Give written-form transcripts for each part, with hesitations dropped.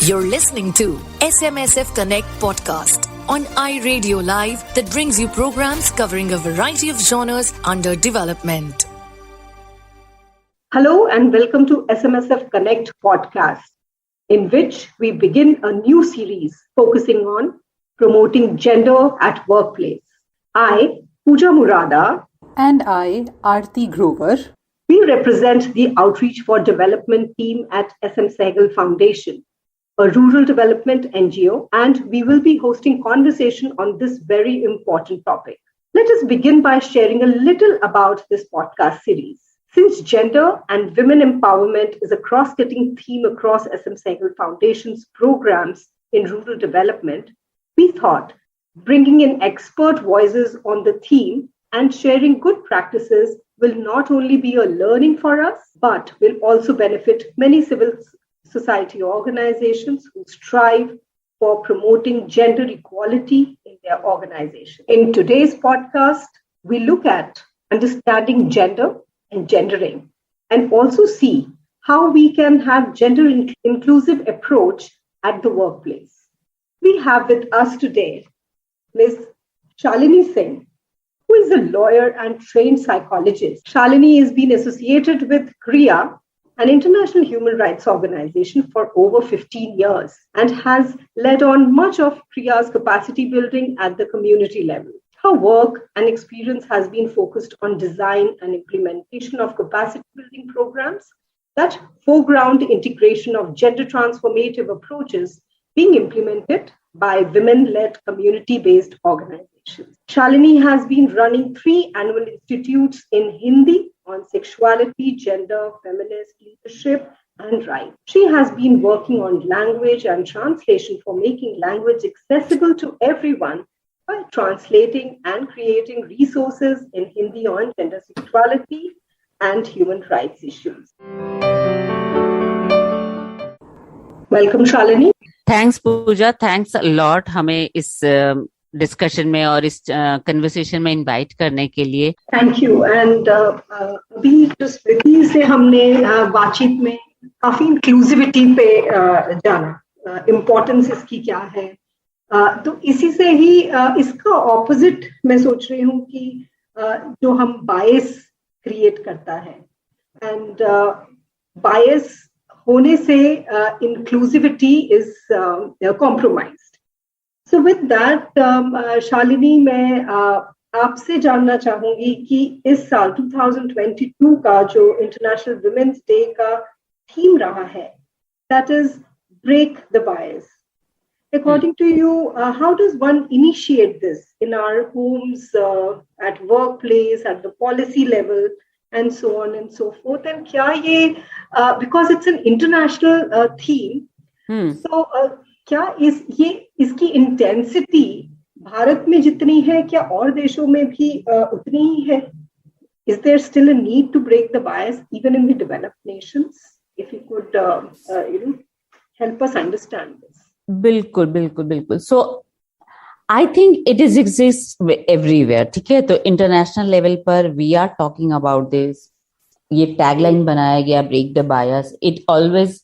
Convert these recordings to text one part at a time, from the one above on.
You're listening to SMSF Connect podcast on iRadio Live that brings you programs covering a variety of genres under development. Hello and welcome to SMSF Connect podcast, in which we begin a new series focusing on promoting gender at workplace. I, Pooja Murada, and I, Aarti Grover. We represent the Outreach for Development team at SM Sehgal Foundation, a rural development NGO, and we will be hosting conversation on this very important topic. Let us begin by sharing a little about this podcast series. Since gender and women empowerment is a cross-cutting theme across SM Sehgal Foundation's programs in rural development, we thought bringing in expert voices on the theme and sharing good practices will not only be a learning for us, but will also benefit many civil society organizations who strive for promoting gender equality in their organization. In today's podcast, we look at understanding gender and gendering and also see how we can have gender inclusive approach at the workplace. We have with us today Ms. Shalini Singh, who is a lawyer and trained psychologist. Shalini has been associated with CREA, an international human rights organization, for over 15 years and has led on much of CREA's capacity building at the community level. Her work and experience has been focused on design and implementation of capacity building programs that foreground integration of gender transformative approaches being implemented by women-led community-based organizations. Shalini has been running 3 annual institutes in Hindi on sexuality, gender, feminist leadership, and rights. She has been working on language and translation for making language accessible to everyone by translating and creating resources in Hindi on gender sexuality and human rights issues. Welcome, Shalini. Thanks पूजा, thanks a lot हमें इस discussion में और इस conversation में invite करने के लिए. Thank you. एंड अभी जो स्मृति से हमने बातचीत में काफी इंक्लूसिविटी पे जाना, इम्पोर्टेंस इसकी क्या है, तो इसी से ही इसका ऑपोजिट मैं सोच रही हूँ कि जो हम बायस क्रिएट करता है एंड बायस होने से inclusivity is compromised. So with that, Shalini, मैं आपसे जानना चाहूंगी कि इस साल 2022 का जो इंटरनेशनल वुमेन्स डे का थीम रहा है, that is break the bias. According to you, how does one initiate this in our homes, at workplace, at the policy level, and so on and so forth? And क्या ये because it's an international theme, so क्या इसकी intensity Bharat में जितनी है, क्या और देशों में भी उतनी ही है? Is there still a need to break the bias even in the developed nations? If you could help us understand this. बिल्कुल. So I think it exists everywhere. ठीक है, तो इंटरनेशनल लेवल पर we are talking about this. ये tagline बनाया गया, break the bias. It always,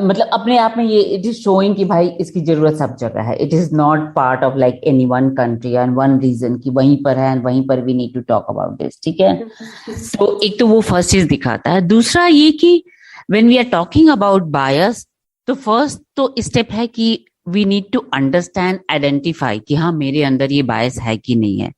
मतलब अपने आप में ये इट इज शोइंग कि भाई इसकी जरूरत सब जगह है. It is not part of like any one country and one region कि वहीं पर है एंड वहीं पर we need to talk about this. ठीक है, तो एक तो वो फर्स्ट चीज दिखाता है. दूसरा ये कि when we are talking about bias, तो फर्स्ट तो स्टेप है कि we need to understand, identify कि हाँ मेरे अंदर ये bias है कि नहीं है.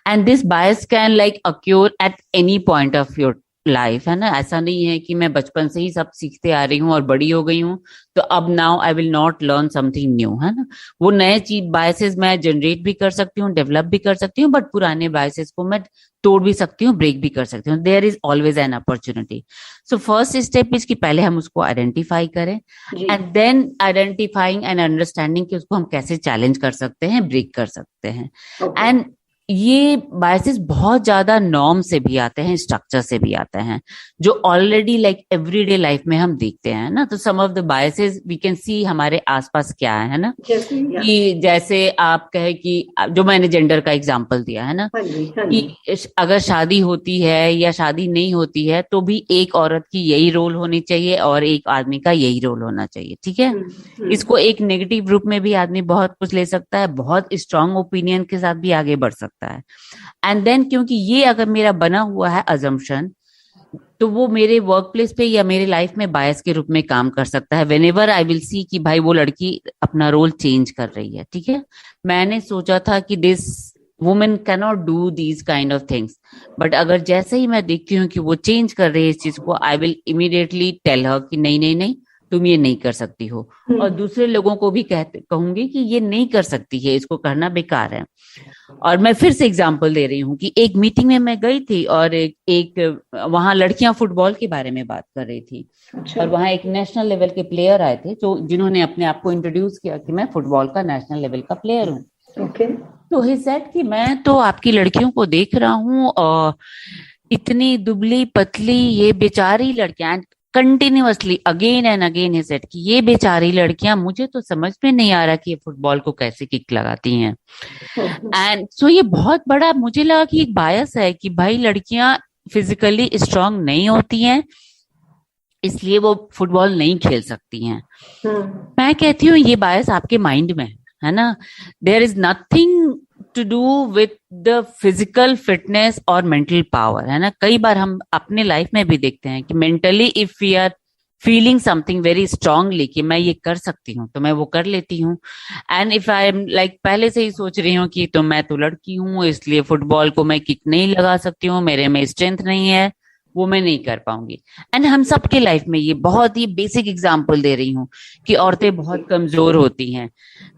And this bias can like occur at any point of your life, है ना. ऐसा नहीं है कि मैं बचपन से ही सब सीखते आ रही हूँ और बड़ी हो गई हूँ तो अब now I will not learn something new, है ना. वो नए चीज biases मैं जनरेट भी कर सकती हूँ, डेवलप भी कर सकती हूँ, बट पुराने biases को मैं तोड़ भी सकती हूँ, ब्रेक भी कर सकती हूँ. There is always an opportunity. So first step is कि पहले हम उसको आइडेंटिफाई करें and then identifying and understanding कि उसको हम कैसे चैलेंज कर सकते हैं, ब्रेक कर सकते हैं. एंड ये बायसेस बहुत ज्यादा नॉर्म से भी आते हैं, स्ट्रक्चर से भी आते हैं, जो ऑलरेडी लाइक एवरीडे लाइफ में हम देखते हैं ना। तो some of the biases we can see हमारे आसपास क्या है ना, कि जैसे आप कहे कि जो मैंने जेंडर का एग्जांपल दिया है ना, कि अगर शादी होती है या शादी नहीं होती है तो भी एक औरत की यही रोल होनी चाहिए और एक आदमी का यही रोल होना चाहिए, ठीक है। इसको एक नेगेटिव रूप में भी आदमी बहुत कुछ ले सकता है, बहुत स्ट्रांग ओपिनियन के साथ भी आगे बढ़ सकता है। एंड देन क्योंकि ये अगर मेरा बना हुआ है अजम्पशन, तो वो मेरे वर्क प्लेस पे या मेरे लाइफ में बायस के रूप में काम कर सकता है। व्हेनेवर आई विल सी कि भाई वो लड़की अपना रोल चेंज कर रही है, ठीक है। मैंने सोचा था कि this women cannot do these kind of things, but अगर जैसे ही मैं देखती हूँ कि वो चेंज कर रही है इस चीज को, I will immediately tell her कि नहीं नहीं नहीं, तुम ये नहीं कर सकती हो। और दूसरे लोगों को भी कहूंगी कि ये नहीं कर सकती है, इसको करना बेकार है। और मैं फिर से एग्जांपल दे रही हूँ कि एक मीटिंग में मैं गई थी और एक वहां लड़कियां फुटबॉल के बारे में बात कर रही थी। और वहां एक नेशनल लेवल के प्लेयर आए थे जिन्होंने अपने आप को इंट्रोड्यूस किया कि मैं फुटबॉल का नेशनल लेवल का प्लेयर हूँ। तो ही सेड कि मैं तो आपकी लड़कियों को देख रहा हूँ और इतनी दुबली पतली ये बेचारी लड़कियां, continuously again and again he said कि ये बेचारी लड़कियां, मुझे तो समझ में नहीं आ रहा कि ये फुटबॉल को कैसे किक लगाती हैं। एंड सो ये बहुत बड़ा मुझे लगा कि एक बायस है कि भाई लड़कियां फिजिकली स्ट्रांग नहीं होती हैं इसलिए वो फुटबॉल नहीं खेल सकती हैं। मैं कहती हूँ ये बायस आपके माइंड में है ना। There is nothing to do with the physical fitness और मेंटल पावर, है ना। कई बार हम अपने लाइफ में भी देखते हैं कि mentally if we are feeling something very strongly कि मैं ये कर सकती हूँ तो मैं वो कर लेती हूँ। And if I am like पहले से ही सोच रही हूँ कि तो मैं तो लड़की हूँ इसलिए फुटबॉल को मैं किक नहीं लगा सकती हूँ, मेरे में स्ट्रेंथ नहीं है, वो मैं नहीं कर पाऊंगी। एंड हम सबके लाइफ में ये बहुत ही बेसिक एग्जांपल दे रही हूँ कि औरतें बहुत कमजोर होती हैं।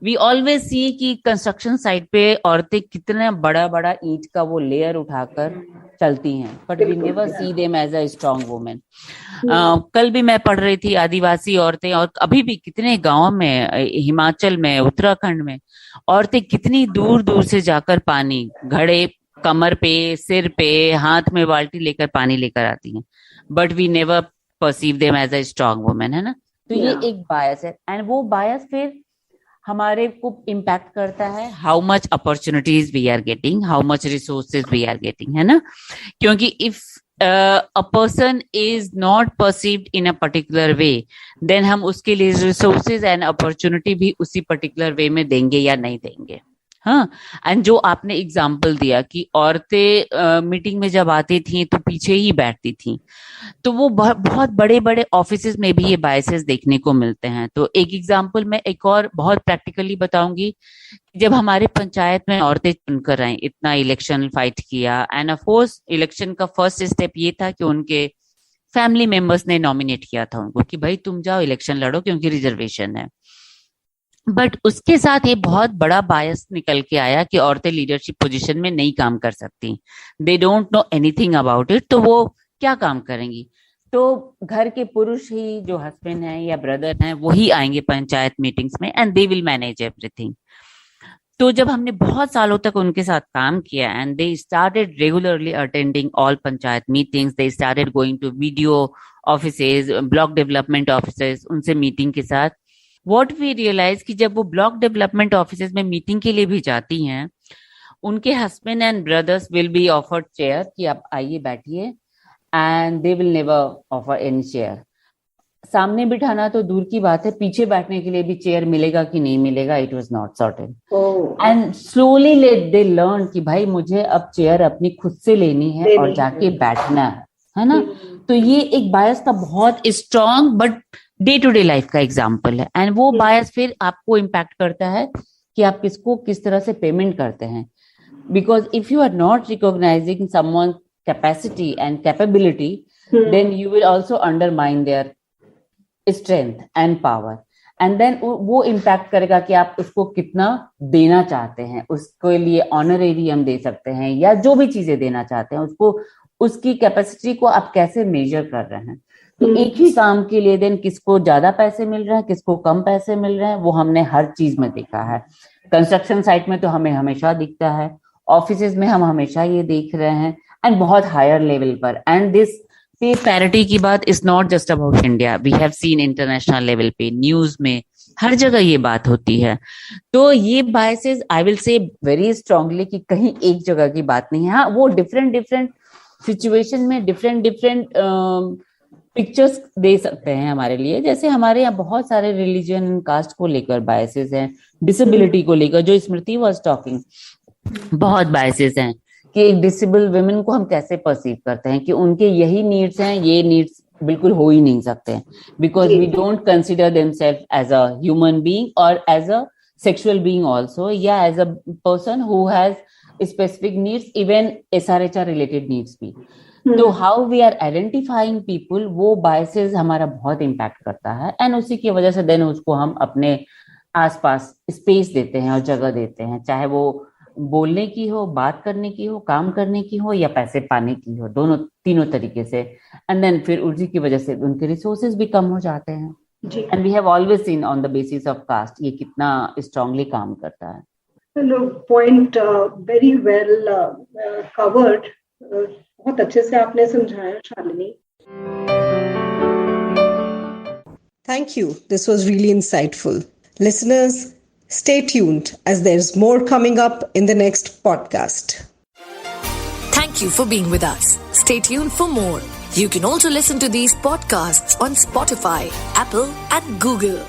वी ऑलवेज सी कि कंस्ट्रक्शन साइट पे औरतें कितना बड़ा बड़ा ईंट का वो लेयर उठाकर चलती हैं, but we never see them as a strong women. कल भी मैं पढ़ रही थी आदिवासी औरतें, और अभी भी कितने गांव में, हिमाचल में, उत्तराखंड में औरतें कितनी दूर दूर से जाकर पानी घड़े कमर पे, सिर पे, हाथ में बाल्टी लेकर पानी लेकर आती हैं, but we never perceive them as a strong women, है ना। तो ये एक बायस है। एंड वो बायस फिर हमारे को इम्पैक्ट करता है how much opportunities we are getting, how much resources we are getting, है ना। क्योंकि if a person is not perceived in a particular way, then हम उसके लिए रिसोर्सेज एंड अपॉर्चुनिटी भी उसी पर्टिकुलर वे में देंगे या नहीं देंगे। हाँ, एंड जो आपने एग्जाम्पल दिया कि औरतें मीटिंग में जब आती थी तो पीछे ही बैठती थी, तो वो बहुत बड़े बड़े ऑफिसेज में भी ये बायसेस देखने को मिलते हैं। तो एक एग्जाम्पल मैं एक और बहुत प्रैक्टिकली बताऊंगी। जब हमारे पंचायत में औरतें चुनकर आई, इतना इलेक्शन फाइट किया, एंड ऑफ कोर्स इलेक्शन का फर्स्ट स्टेप ये था कि उनके फैमिली मेंबर्स ने नॉमिनेट किया था उनको कि भाई तुम जाओ इलेक्शन लड़ो क्योंकि रिजर्वेशन है। बट उसके साथ ये बहुत बड़ा बायस निकल के आया कि औरतें लीडरशिप पोजीशन में नहीं काम कर सकती, they don't know anything about it, तो वो क्या काम करेंगी। तो घर के पुरुष ही, जो हस्बैंड है या ब्रदर हैं, वही आएंगे पंचायत मीटिंग्स में and they will manage everything. तो जब हमने बहुत सालों तक उनके साथ काम किया and they started regularly attending all panchayat meetings, they started going to video offices, block development offices, उनसे मीटिंग के साथ व्हाट वी रियलाइज कि जब वो ब्लॉक डेवलपमेंट ऑफिसेज में मीटिंग के लिए भी जाती हैं, उनके husband and brothers will be offered chair कि आप आइए बैठिए, and they will never offer any chair. सामने बिठाना तो दूर की बात है, पीछे बैठने के लिए भी चेयर मिलेगा कि नहीं मिलेगा, it was not certain. And slowly they learn कि भाई मुझे अब चेयर अपनी खुद से लेनी है और जाके बैठना है ना। तो ये एक बायस का बहुत strong but day to day life का एग्जाम्पल है। एंड वो बायस फिर आपको इम्पैक्ट करता है कि आप किसको किस तरह से पेमेंट करते हैं, because if you are not recognising someone capacity and capability, then you will also undermine their strength and power, and then वो इम्पैक्ट करेगा कि आप उसको कितना देना चाहते हैं, उसके लिए ऑनरेरियम दे सकते हैं या जो भी चीजें देना चाहते हैं, उसको उसकी कैपेसिटी को आप कैसे मेजर कर रहे हैं। तो एक ही काम के लिए देन किसको ज्यादा पैसे मिल रहे हैं, किसको कम पैसे मिल रहे हैं, वो हमने हर चीज में देखा है। कंस्ट्रक्शन साइट में तो हमें हमेशा दिखता है, ऑफिसेज में हम हमेशा ये देख रहे हैं, एंड बहुत हायर लेवल पर. एंड दिस पे पैरिटी की बात is not just about India, we have seen international level पे, न्यूज में, हर जगह ये बात होती है. तो ये biases I will say very strongly कि कहीं एक जगह की बात नहीं है. हाँ, वो डिफरेंट सिचुएशन में डिफरेंट पिक्चर्स दे सकते हैं हमारे लिए. जैसे हमारे यहाँ बहुत सारे रिलीजन एंड कास्ट को लेकर बायसेस हैं, डिसेबिलिटी को लेकर, जो स्मृति वाज टॉकिंग, बहुत बायसेस हैं कि एक डिसेबल वुमेन को हम कैसे परसीव करते हैं कि उनके यही नीड्स हैं, ये नीड्स बिल्कुल हो ही नहीं सकते हैं, because we don't consider themselves as a human being और as a sexual being also, या as a person who has specific needs, even SRHR related needs भी. तो how we are identifying people, वो बायसेस हमारा बहुत impact करता है. And उसी की वजह से देन उसको हम अपने आसपास स्पेस देते हैं और जगह देते हैं, चाहे वो बोलने की हो, बात करने की हो, काम करने की हो, या पैसे पाने की हो, दोनों तीनों तरीके से. एंड देन फिर उसी की वजह से उनके रिसोर्सेज भी कम हो जाते हैं. And we have always seen on the basis of caste ये कितना स्ट्रांगली काम करता है. Point very well covered. बहुत अच्छे से आपने समझाया Shalini. Thank you. This was really insightful. Listeners, stay tuned as there's more coming up in the next podcast. Thank you for being with us. Stay tuned for more. You can also listen to these podcasts on Spotify, Apple, and Google.